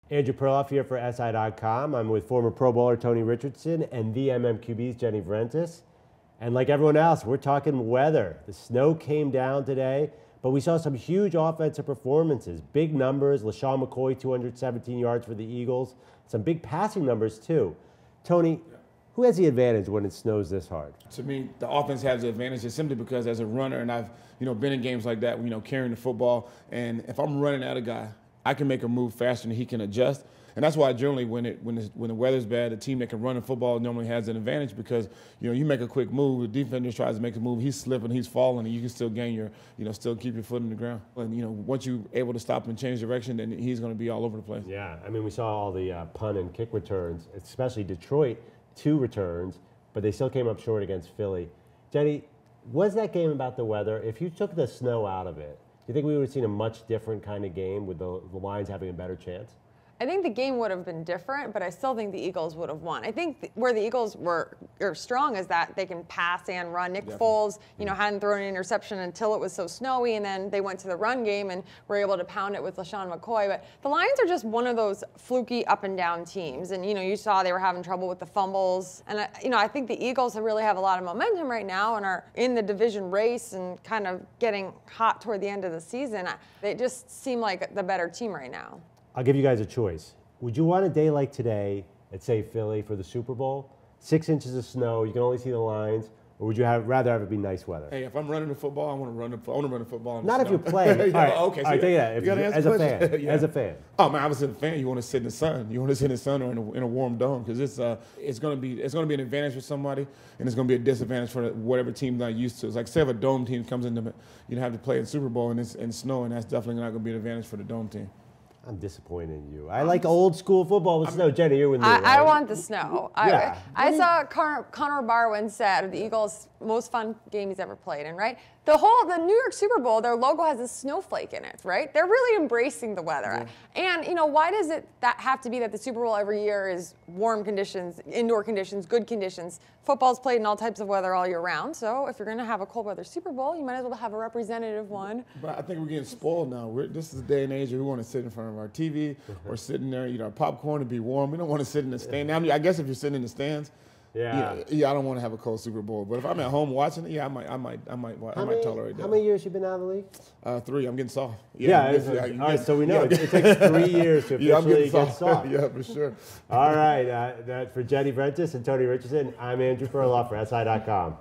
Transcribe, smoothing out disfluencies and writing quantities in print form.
Andrew Perloff here for SI.com. I'm with former Pro Bowler Tony Richardson and the MMQB's Jenny Vrentas. And like everyone else, we're talking weather. The snow came down today, but we saw some huge offensive performances. Big numbers, LaShawn McCoy, 217 yards for the Eagles. Some big passing numbers too. Tony, who has the advantage when it snows this hard? To me, the offense has the advantage just simply because as a runner, and I've been in games like that, carrying the football, and if I'm running at a guy, I can make a move faster than he can adjust. And that's why generally when the weather's bad, the team that can run the football normally has an advantage because you make a quick move, the defender tries to make a move, he's slipping, he's falling, and you can still gain your, still keep your foot in the ground. And once you're able to stop and change direction, then he's going to be all over the place. Yeah, I mean we saw all the punt and kick returns, especially Detroit, 2 returns, but they still came up short against Philly. Jenny, was that game about the weather? If you took the snow out of it, do you think we would have seen a much different kind of game with the Lions having a better chance? I think the game would have been different, but I still think the Eagles would have won. I think where the Eagles are strong is that they can pass and run. Nick Foles, hadn't thrown an interception until it was so snowy, and then they went to the run game and were able to pound it with LaShawn McCoy. But the Lions are just one of those fluky up and down teams, and you saw they were having trouble with the fumbles. And I think the Eagles really have a lot of momentum right now and are in the division race and kind of getting hot toward the end of the season. They just seem like the better team right now. I'll give you guys a choice. Would you want a day like today at, say, Philly for the Super Bowl? 6 inches of snow, you can only see the lines, or would you rather have it be nice weather? Hey, if I'm running the football, I want to run the football. Not if you're playing. All right, okay. So I'll tell you that. As a fan, as a fan. Oh man, I was a fan. You want to sit in the sun. You want to sit in the sun or in a warm dome because it's going to be an advantage for somebody and it's going to be a disadvantage for whatever team not used to. It's like say if a dome team comes in have to play in Super Bowl and it's in snow, and that's definitely not going to be an advantage for the dome team. I'm disappointed in you. I like old school football with snow. Jenny, you're with me, right? I want the snow. Yeah. I saw Connor Barwin said the Eagles' most fun game he's ever played in, right? The New York Super Bowl, their logo has a snowflake in it, right? They're really embracing the weather. Yeah. And, why does that have to be that the Super Bowl every year is warm conditions, indoor conditions, good conditions? Football's played in all types of weather all year round. So if you're going to have a cold weather Super Bowl, you might as well have a representative one. But I think we're getting spoiled now. This is the day and age where we want to sit in front of our TV or sitting there, eat our popcorn and be warm. We don't want to sit in the stand. I guess if you're sitting in the stands, I don't want to have a cold Super Bowl. But if I'm at home watching it, I might tolerate that. How many years you been out of the league? 3. I'm getting soft. All right, so we know it takes 3 years to officially get soft. Yeah, for sure. All right, for Jenny Vrentas and Tony Richardson, I'm Andrew Perloff for SI.com.